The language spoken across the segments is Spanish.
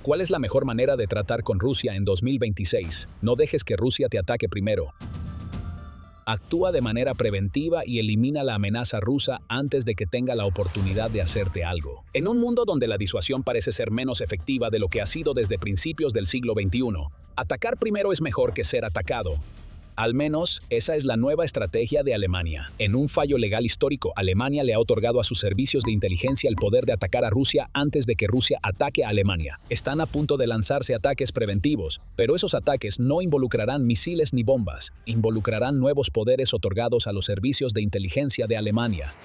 ¿Cuál es la mejor manera de tratar con Rusia en 2026? No dejes que Rusia te ataque primero. Actúa de manera preventiva y elimina la amenaza rusa antes de que tenga la oportunidad de hacerte algo. En un mundo donde la disuasión parece ser menos efectiva de lo que ha sido desde principios del siglo XXI, atacar primero es mejor que ser atacado. Al menos, esa es la nueva estrategia de Alemania. En un fallo legal histórico, Alemania le ha otorgado a sus servicios de inteligencia el poder de atacar a Rusia antes de que Rusia ataque a Alemania. Están a punto de lanzarse ataques preventivos, pero esos ataques no involucrarán misiles ni bombas. Involucrarán nuevos poderes otorgados a los servicios de inteligencia de Alemania.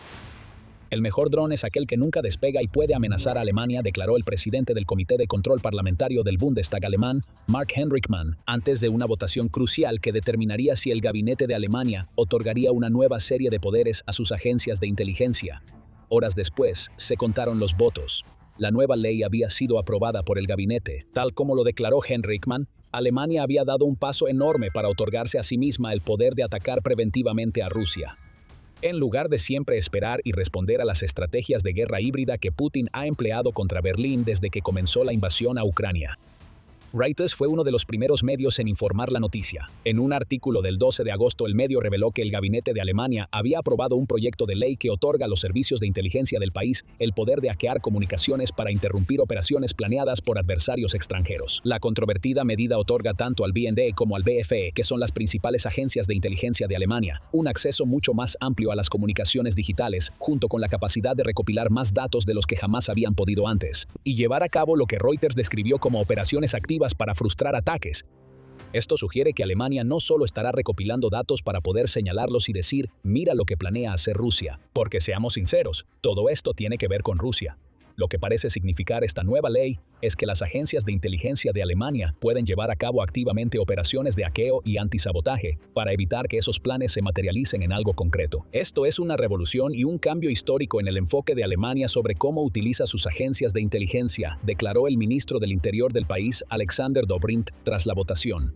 El mejor dron es aquel que nunca despega y puede amenazar a Alemania, declaró el presidente del Comité de Control Parlamentario del Bundestag alemán, Marc-Henrik Mann, antes de una votación crucial que determinaría si el gabinete de Alemania otorgaría una nueva serie de poderes a sus agencias de inteligencia. Horas después, se contaron los votos. La nueva ley había sido aprobada por el gabinete. Tal como lo declaró Henrik Mann, Alemania había dado un paso enorme para otorgarse a sí misma el poder de atacar preventivamente a Rusia. En lugar de siempre esperar y responder a las estrategias de guerra híbrida que Putin ha empleado contra Berlín desde que comenzó la invasión a Ucrania. Reuters fue uno de los primeros medios en informar la noticia. En un artículo del 12 de agosto, el medio reveló que el gabinete de Alemania había aprobado un proyecto de ley que otorga a los servicios de inteligencia del país el poder de hackear comunicaciones para interrumpir operaciones planeadas por adversarios extranjeros. La controvertida medida otorga tanto al BND como al BFE, que son las principales agencias de inteligencia de Alemania, un acceso mucho más amplio a las comunicaciones digitales, junto con la capacidad de recopilar más datos de los que jamás habían podido antes, y llevar a cabo lo que Reuters describió como operaciones activas para frustrar ataques. Esto sugiere que Alemania no solo estará recopilando datos para poder señalarlos y decir, mira lo que planea hacer Rusia, porque seamos sinceros, todo esto tiene que ver con Rusia. Lo que parece significar esta nueva ley es que las agencias de inteligencia de Alemania pueden llevar a cabo activamente operaciones de hackeo y antisabotaje para evitar que esos planes se materialicen en algo concreto. Esto es una revolución y un cambio histórico en el enfoque de Alemania sobre cómo utiliza sus agencias de inteligencia, declaró el ministro del Interior del país, Alexander Dobrindt, tras la votación.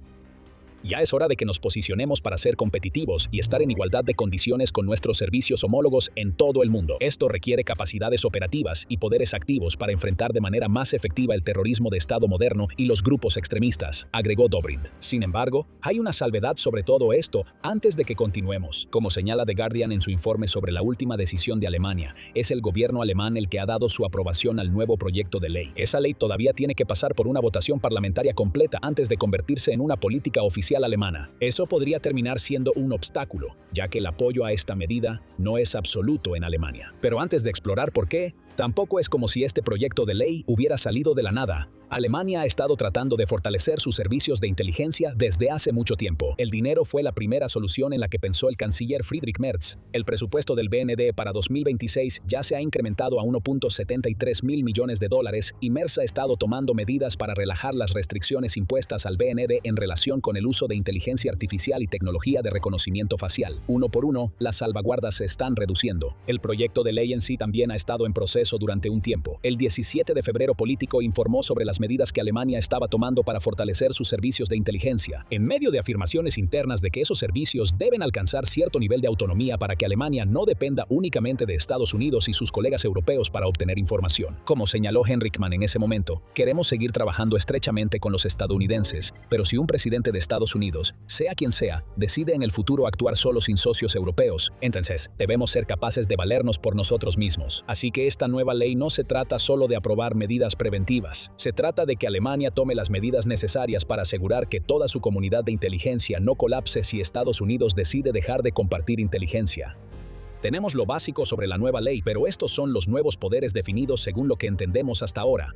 Ya es hora de que nos posicionemos para ser competitivos y estar en igualdad de condiciones con nuestros servicios homólogos en todo el mundo. Esto requiere capacidades operativas y poderes activos para enfrentar de manera más efectiva el terrorismo de Estado moderno y los grupos extremistas, agregó Dobrindt. Sin embargo, hay una salvedad sobre todo esto antes de que continuemos. Como señala The Guardian en su informe sobre la última decisión de Alemania, es el gobierno alemán el que ha dado su aprobación al nuevo proyecto de ley. Esa ley todavía tiene que pasar por una votación parlamentaria completa antes de convertirse en una política oficial alemana. Eso podría terminar siendo un obstáculo, ya que el apoyo a esta medida no es absoluto en Alemania. Pero antes de explorar por qué, tampoco es como si este proyecto de ley hubiera salido de la nada. Alemania ha estado tratando de fortalecer sus servicios de inteligencia desde hace mucho tiempo. El dinero fue la primera solución en la que pensó el canciller Friedrich Merz. El presupuesto del BND para 2026 ya se ha incrementado a 1.73 mil millones de dólares y Merz ha estado tomando medidas para relajar las restricciones impuestas al BND en relación con el uso de inteligencia artificial y tecnología de reconocimiento facial. Uno por uno, las salvaguardas se están reduciendo. El proyecto de ley en sí también ha estado en proceso durante un tiempo. El 17 de febrero Político informó sobre las medidas que Alemania estaba tomando para fortalecer sus servicios de inteligencia, en medio de afirmaciones internas de que esos servicios deben alcanzar cierto nivel de autonomía para que Alemania no dependa únicamente de Estados Unidos y sus colegas europeos para obtener información. Como señaló Henrik Mann en ese momento, queremos seguir trabajando estrechamente con los estadounidenses, pero si un presidente de Estados Unidos, sea quien sea, decide en el futuro actuar solo sin socios europeos, entonces debemos ser capaces de valernos por nosotros mismos. Así que esta nueva ley no se trata solo de aprobar medidas preventivas, se trata de que Alemania tome las medidas necesarias para asegurar que toda su comunidad de inteligencia no colapse si Estados Unidos decide dejar de compartir inteligencia. Tenemos lo básico sobre la nueva ley, pero estos son los nuevos poderes definidos según lo que entendemos hasta ahora.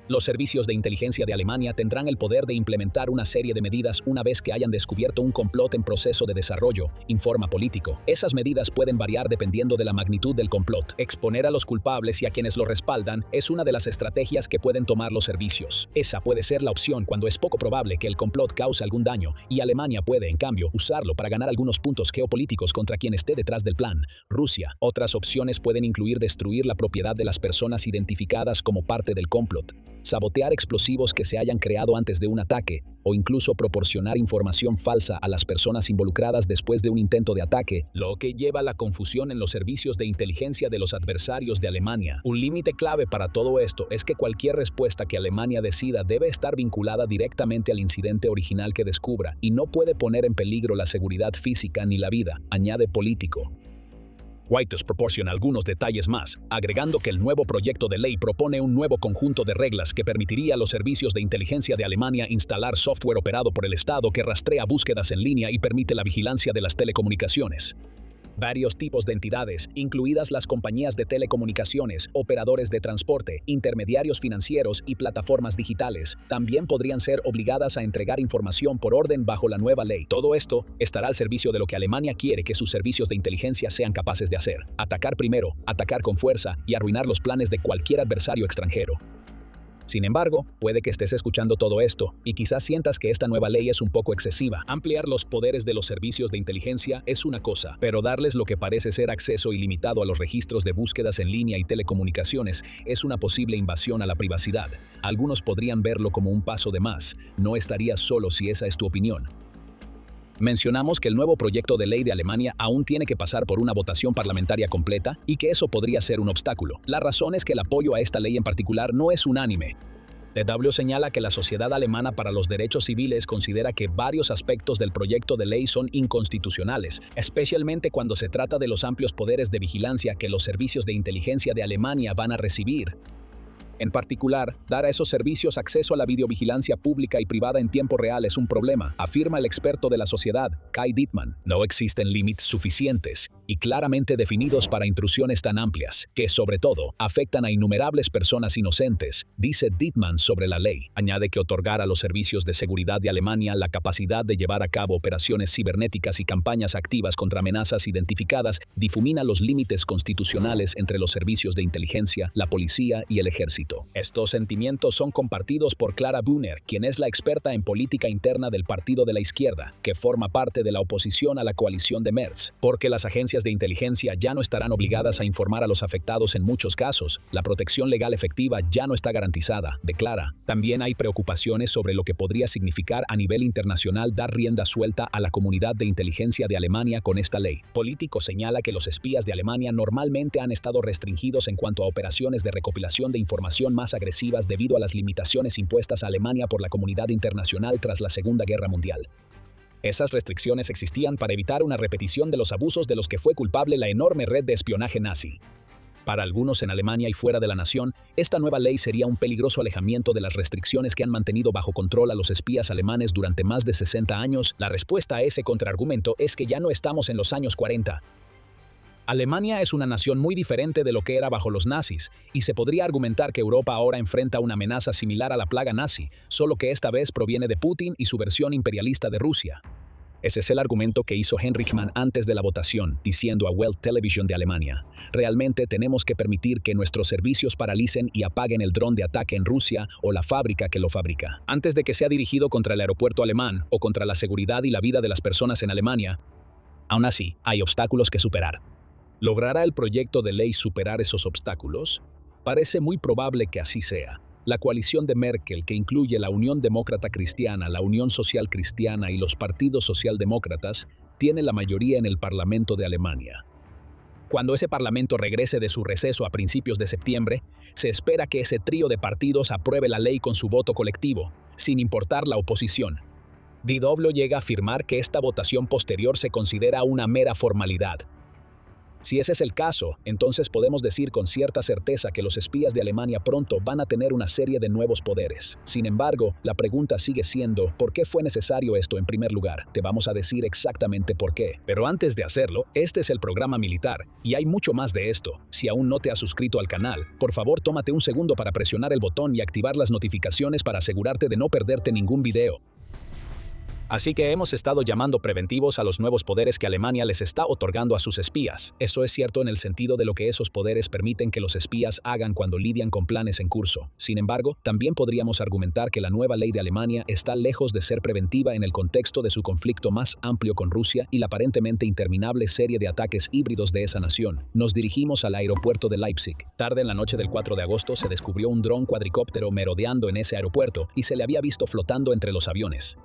Los servicios de inteligencia de Alemania tendrán el poder de implementar una serie de medidas una vez que hayan descubierto un complot en proceso de desarrollo, informa Político. Esas medidas pueden variar dependiendo de la magnitud del complot. Exponer a los culpables y a quienes lo respaldan es una de las estrategias que pueden tomar los servicios. Esa puede ser la opción cuando es poco probable que el complot cause algún daño, y Alemania puede, en cambio, usarlo para ganar algunos puntos geopolíticos contra quien esté detrás del plan, Rusia. Otras opciones pueden incluir destruir la propiedad de las personas identificadas como parte del complot. sabotear explosivos que se hayan creado antes de un ataque o incluso proporcionar información falsa a las personas involucradas después de un intento de ataque, lo que lleva a la confusión en los servicios de inteligencia de los adversarios de Alemania. Un límite clave para todo esto es que cualquier respuesta que Alemania decida debe estar vinculada directamente al incidente original que descubra y no puede poner en peligro la seguridad física ni la vida, añade Político. Whitehouse proporciona algunos detalles más, agregando que el nuevo proyecto de ley propone un nuevo conjunto de reglas que permitiría a los servicios de inteligencia de Alemania instalar software operado por el Estado que rastrea búsquedas en línea y permite la vigilancia de las telecomunicaciones. Varios tipos de entidades, incluidas las compañías de telecomunicaciones, operadores de transporte, intermediarios financieros y plataformas digitales, también podrían ser obligadas a entregar información por orden bajo la nueva ley. Todo esto estará al servicio de lo que Alemania quiere que sus servicios de inteligencia sean capaces de hacer: atacar primero, atacar con fuerza y arruinar los planes de cualquier adversario extranjero. Sin embargo, puede que estés escuchando todo esto y quizás sientas que esta nueva ley es un poco excesiva. Ampliar los poderes de los servicios de inteligencia es una cosa, pero darles lo que parece ser acceso ilimitado a los registros de búsquedas en línea y telecomunicaciones es una posible invasión a la privacidad. Algunos podrían verlo como un paso de más. No estarías solo si esa es tu opinión. Mencionamos que el nuevo proyecto de ley de Alemania aún tiene que pasar por una votación parlamentaria completa y que eso podría ser un obstáculo. La razón es que el apoyo a esta ley en particular no es unánime. DW señala que la Sociedad Alemana para los Derechos Civiles considera que varios aspectos del proyecto de ley son inconstitucionales, especialmente cuando se trata de los amplios poderes de vigilancia que los servicios de inteligencia de Alemania van a recibir. En particular, dar a esos servicios acceso a la videovigilancia pública y privada en tiempo real es un problema, afirma el experto de la sociedad, Kai Dittmann. No existen límites suficientes y claramente definidos para intrusiones tan amplias, que sobre todo afectan a innumerables personas inocentes, dice Dittmann sobre la ley. Añade que otorgar a los servicios de seguridad de Alemania la capacidad de llevar a cabo operaciones cibernéticas y campañas activas contra amenazas identificadas difumina los límites constitucionales entre los servicios de inteligencia, la policía y el ejército. Estos sentimientos son compartidos por Clara Brunner, quien es la experta en política interna del Partido de la Izquierda, que forma parte de la oposición a la coalición de Merz. Porque las agencias de inteligencia ya no estarán obligadas a informar a los afectados en muchos casos, la protección legal efectiva ya no está garantizada, declara. También hay preocupaciones sobre lo que podría significar a nivel internacional dar rienda suelta a la comunidad de inteligencia de Alemania con esta ley. Político señala que los espías de Alemania normalmente han estado restringidos en cuanto a operaciones de recopilación de información más agresivas debido a las limitaciones impuestas a Alemania por la comunidad internacional tras la Segunda Guerra Mundial. Esas restricciones existían para evitar una repetición de los abusos de los que fue culpable la enorme red de espionaje nazi. Para algunos en Alemania y fuera de la nación, esta nueva ley sería un peligroso alejamiento de las restricciones que han mantenido bajo control a los espías alemanes durante más de 60 años. La respuesta a ese contraargumento es que ya no estamos en los años 40. Alemania es una nación muy diferente de lo que era bajo los nazis, y se podría argumentar que Europa ahora enfrenta una amenaza similar a la plaga nazi, solo que esta vez proviene de Putin y su versión imperialista de Rusia. Ese es el argumento que hizo Heinrich Mann antes de la votación, diciendo a Welt Television de Alemania: realmente tenemos que permitir que nuestros servicios paralicen y apaguen el dron de ataque en Rusia o la fábrica que lo fabrica, antes de que sea dirigido contra el aeropuerto alemán o contra la seguridad y la vida de las personas en Alemania. Aún así, hay obstáculos que superar. ¿Logrará el proyecto de ley superar esos obstáculos? Parece muy probable que así sea. La coalición de Merkel, que incluye la Unión Demócrata Cristiana, la Unión Social Cristiana y los partidos socialdemócratas, tiene la mayoría en el Parlamento de Alemania. Cuando ese parlamento regrese de su receso a principios de septiembre, se espera que ese trío de partidos apruebe la ley con su voto colectivo, sin importar la oposición. DW llega a afirmar que esta votación posterior se considera una mera formalidad. Si ese es el caso, entonces podemos decir con cierta certeza que los espías de Alemania pronto van a tener una serie de nuevos poderes. Sin embargo, la pregunta sigue siendo, ¿por qué fue necesario esto en primer lugar? Te vamos a decir exactamente por qué. Pero antes de hacerlo, este es el programa militar, y hay mucho más de esto. Si aún no te has suscrito al canal, por favor tómate un segundo para presionar el botón y activar las notificaciones para asegurarte de no perderte ningún video. Así que hemos estado llamando preventivos a los nuevos poderes que Alemania les está otorgando a sus espías. Eso es cierto en el sentido de lo que esos poderes permiten que los espías hagan cuando lidian con planes en curso. Sin embargo, también podríamos argumentar que la nueva ley de Alemania está lejos de ser preventiva en el contexto de su conflicto más amplio con Rusia y la aparentemente interminable serie de ataques híbridos de esa nación. Nos dirigimos al aeropuerto de Leipzig. Tarde en la noche del 4 de agosto se descubrió un dron cuadricóptero merodeando en ese aeropuerto y se le había visto flotando entre los aviones.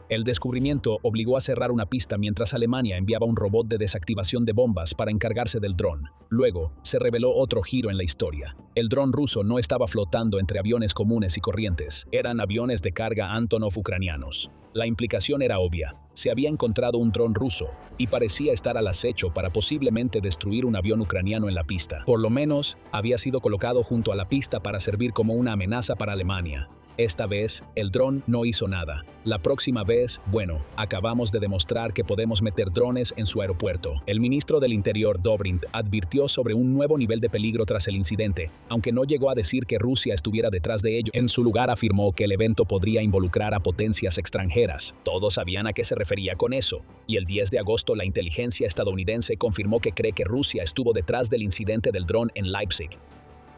El descubrimiento obligó a cerrar una pista mientras Alemania enviaba un robot de desactivación de bombas para encargarse del dron. Luego, se reveló otro giro en la historia. El dron ruso no estaba flotando entre aviones comunes y corrientes. Eran aviones de carga Antonov ucranianos. La implicación era obvia. Se había encontrado un dron ruso y parecía estar al acecho para posiblemente destruir un avión ucraniano en la pista. Por lo menos, había sido colocado junto a la pista para servir como una amenaza para Alemania. Esta vez, el dron no hizo nada. La próxima vez, bueno, acabamos de demostrar que podemos meter drones en su aeropuerto. El ministro del Interior, Dobrindt, advirtió sobre un nuevo nivel de peligro tras el incidente, aunque no llegó a decir que Rusia estuviera detrás de ello. En su lugar afirmó que el evento podría involucrar a potencias extranjeras. Todos sabían a qué se refería con eso. Y el 10 de agosto, la inteligencia estadounidense confirmó que cree que Rusia estuvo detrás del incidente del dron en Leipzig.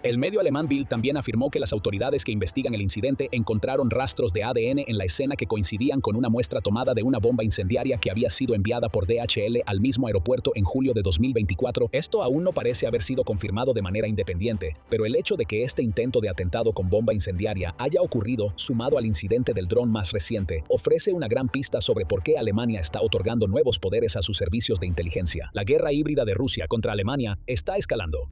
El medio alemán Bild también afirmó que las autoridades que investigan el incidente encontraron rastros de ADN en la escena que coincidían con una muestra tomada de una bomba incendiaria que había sido enviada por DHL al mismo aeropuerto en julio de 2024. Esto aún no parece haber sido confirmado de manera independiente, pero el hecho de que este intento de atentado con bomba incendiaria haya ocurrido, sumado al incidente del dron más reciente, ofrece una gran pista sobre por qué Alemania está otorgando nuevos poderes a sus servicios de inteligencia. La guerra híbrida de Rusia contra Alemania está escalando.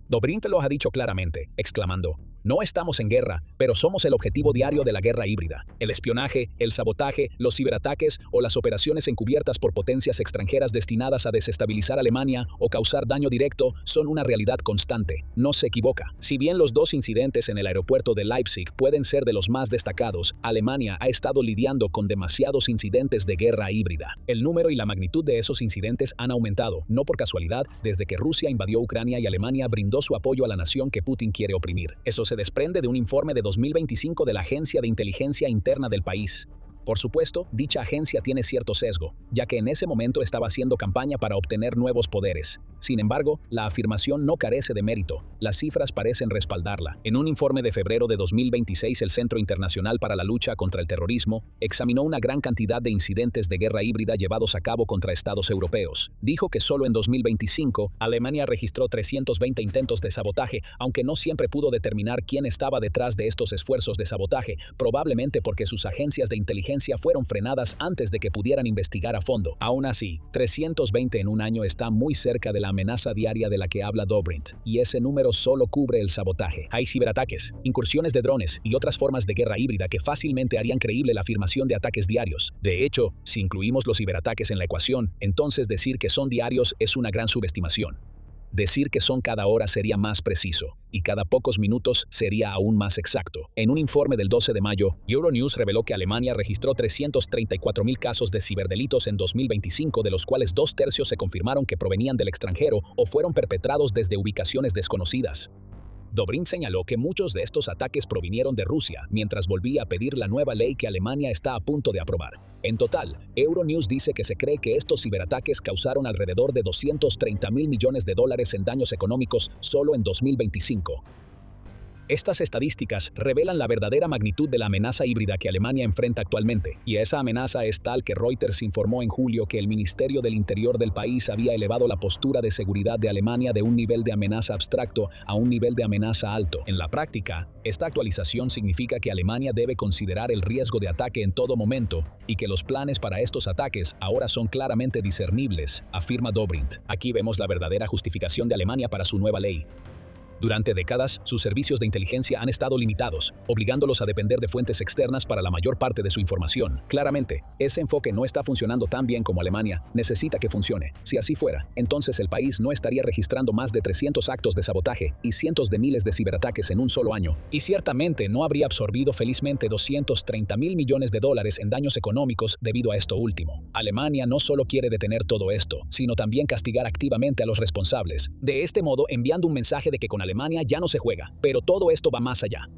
Dobrindt lo ha dicho claramente, exclamando: "No estamos en guerra, pero somos el objetivo diario de la guerra híbrida. El espionaje, el sabotaje, los ciberataques o las operaciones encubiertas por potencias extranjeras destinadas a desestabilizar Alemania o causar daño directo son una realidad constante. No se equivoca". Si bien los dos incidentes en el aeropuerto de Leipzig pueden ser de los más destacados, Alemania ha estado lidiando con demasiados incidentes de guerra híbrida. El número y la magnitud de esos incidentes han aumentado, no por casualidad, desde que Rusia invadió Ucrania y Alemania brindó su apoyo a la nación que Putin quiere oprimir. Eso se desprende de un informe de 2025 de la Agencia de Inteligencia Interna del país. Por supuesto, dicha agencia tiene cierto sesgo, ya que en ese momento estaba haciendo campaña para obtener nuevos poderes. Sin embargo, la afirmación no carece de mérito. Las cifras parecen respaldarla. En un informe de febrero de 2026, el Centro Internacional para la Lucha contra el Terrorismo examinó una gran cantidad de incidentes de guerra híbrida llevados a cabo contra estados europeos. Dijo que solo en 2025, Alemania registró 320 intentos de sabotaje, aunque no siempre pudo determinar quién estaba detrás de estos esfuerzos de sabotaje, probablemente porque sus agencias de inteligencia fueron frenadas antes de que pudieran investigar a fondo. Aún así, 320 en un año está muy cerca de la amenaza diaria de la que habla Dobrindt, y ese número solo cubre el sabotaje. Hay ciberataques, incursiones de drones y otras formas de guerra híbrida que fácilmente harían creíble la afirmación de ataques diarios. De hecho, si incluimos los ciberataques en la ecuación, entonces decir que son diarios es una gran subestimación. Decir que son cada hora sería más preciso, y cada pocos minutos sería aún más exacto. En un informe del 12 de mayo, Euronews reveló que Alemania registró 334.000 casos de ciberdelitos en 2025, de los cuales 2/3 se confirmaron que provenían del extranjero o fueron perpetrados desde ubicaciones desconocidas. Dobrindt señaló que muchos de estos ataques provinieron de Rusia, mientras volvía a pedir la nueva ley que Alemania está a punto de aprobar. En total, Euronews dice que se cree que estos ciberataques causaron alrededor de $230.000 millones en daños económicos solo en 2025. Estas estadísticas revelan la verdadera magnitud de la amenaza híbrida que Alemania enfrenta actualmente, y esa amenaza es tal que Reuters informó en julio que el Ministerio del Interior del país había elevado la postura de seguridad de Alemania de un nivel de amenaza abstracto a un nivel de amenaza alto. En la práctica, esta actualización significa que Alemania debe considerar el riesgo de ataque en todo momento y que los planes para estos ataques ahora son claramente discernibles, afirma Dobrindt. Aquí vemos la verdadera justificación de Alemania para su nueva ley. Durante décadas, sus servicios de inteligencia han estado limitados, obligándolos a depender de fuentes externas para la mayor parte de su información. Claramente, ese enfoque no está funcionando tan bien como Alemania necesita que funcione. Si así fuera, entonces el país no estaría registrando más de 300 actos de sabotaje y cientos de miles de ciberataques en un solo año. Y ciertamente no habría absorbido felizmente $230.000 millones en daños económicos debido a esto último. Alemania no solo quiere detener todo esto, sino también castigar activamente a los responsables. De este modo, enviando un mensaje de que con Alemania ya no se juega, pero todo esto va más allá.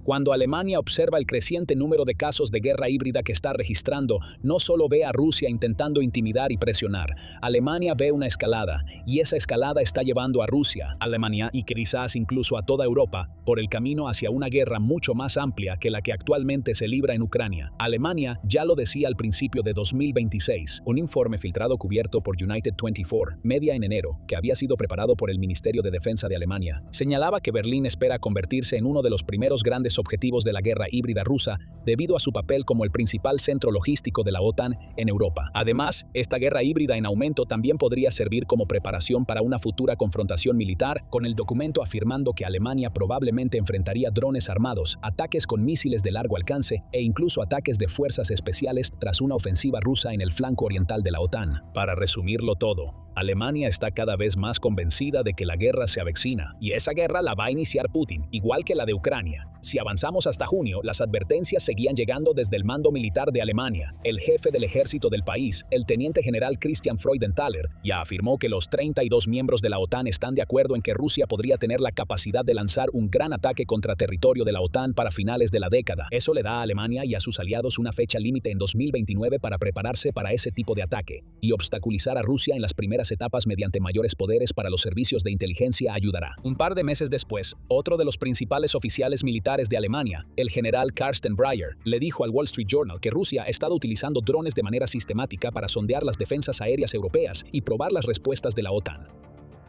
Cuando Alemania observa el creciente número de casos de guerra híbrida que está registrando, no solo ve a Rusia intentando intimidar y presionar, Alemania ve una escalada, y esa escalada está llevando a Rusia, Alemania y quizás incluso a toda Europa, por el camino hacia una guerra mucho más amplia que la que actualmente se libra en Ucrania. Alemania ya lo decía al principio de 2026, un informe filtrado cubierto por United 24 Media en enero, que había sido preparado por el Ministerio de Defensa de Alemania, señalaba que Berlín espera convertirse en uno de los primeros grandes objetivos de la guerra híbrida rusa debido a su papel como el principal centro logístico de la OTAN en Europa. Además, esta guerra híbrida en aumento también podría servir como preparación para una futura confrontación militar, con el documento afirmando que Alemania probablemente enfrentaría drones armados, ataques con misiles de largo alcance e incluso ataques de fuerzas especiales tras una ofensiva rusa en el flanco oriental de la OTAN. Para resumirlo todo, Alemania está cada vez más convencida de que la guerra se avecina, y esa guerra la va a iniciar Putin, igual que la de Ucrania. Si avanzamos hasta junio, las advertencias seguían llegando desde el mando militar de Alemania. El jefe del ejército del país, el teniente general Christian Freudenthaler, ya afirmó que los 32 miembros de la OTAN están de acuerdo en que Rusia podría tener la capacidad de lanzar un gran ataque contra territorio de la OTAN para finales de la década. Eso le da a Alemania y a sus aliados una fecha límite en 2029 para prepararse para ese tipo de ataque, y obstaculizar a Rusia en las primeras etapas mediante mayores poderes para los servicios de inteligencia ayudará. Un par de meses después, otro de los principales oficiales militares de Alemania, el general Carsten Breyer, le dijo al Wall Street Journal que Rusia ha estado utilizando drones de manera sistemática para sondear las defensas aéreas europeas y probar las respuestas de la OTAN.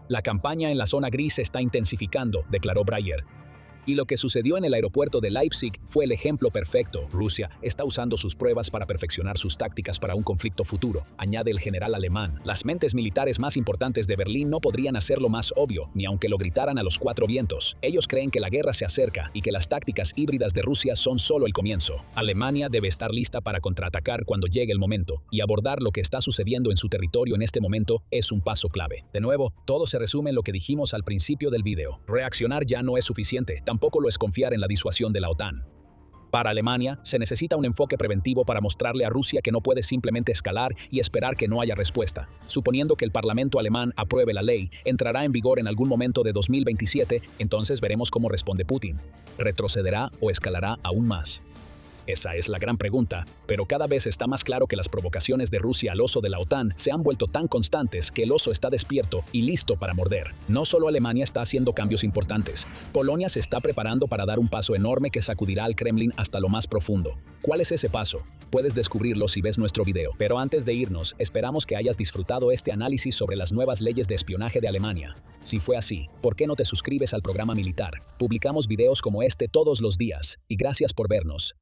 La campaña en la zona gris se está intensificando, declaró Breyer. Y lo que sucedió en el aeropuerto de Leipzig fue el ejemplo perfecto. Rusia está usando sus pruebas para perfeccionar sus tácticas para un conflicto futuro, añade el general alemán. Las mentes militares más importantes de Berlín no podrían hacerlo más obvio, ni aunque lo gritaran a los cuatro vientos. Ellos creen que la guerra se acerca y que las tácticas híbridas de Rusia son solo el comienzo. Alemania debe estar lista para contraatacar cuando llegue el momento, y abordar lo que está sucediendo en su territorio en este momento es un paso clave. De nuevo, todo se resume en lo que dijimos al principio del video. Reaccionar ya no es suficiente. Tampoco lo es confiar en la disuasión de la OTAN. Para Alemania, se necesita un enfoque preventivo para mostrarle a Rusia que no puede simplemente escalar y esperar que no haya respuesta. Suponiendo que el Parlamento alemán apruebe la ley, entrará en vigor en algún momento de 2027, entonces veremos cómo responde Putin. ¿Retrocederá o escalará aún más? Esa es la gran pregunta, pero cada vez está más claro que las provocaciones de Rusia al oso de la OTAN se han vuelto tan constantes que el oso está despierto y listo para morder. No solo Alemania está haciendo cambios importantes, Polonia se está preparando para dar un paso enorme que sacudirá al Kremlin hasta lo más profundo. ¿Cuál es ese paso? Puedes descubrirlo si ves nuestro video. Pero antes de irnos, esperamos que hayas disfrutado este análisis sobre las nuevas leyes de espionaje de Alemania. Si fue así, ¿por qué no te suscribes al programa militar? Publicamos videos como este todos los días, y gracias por vernos.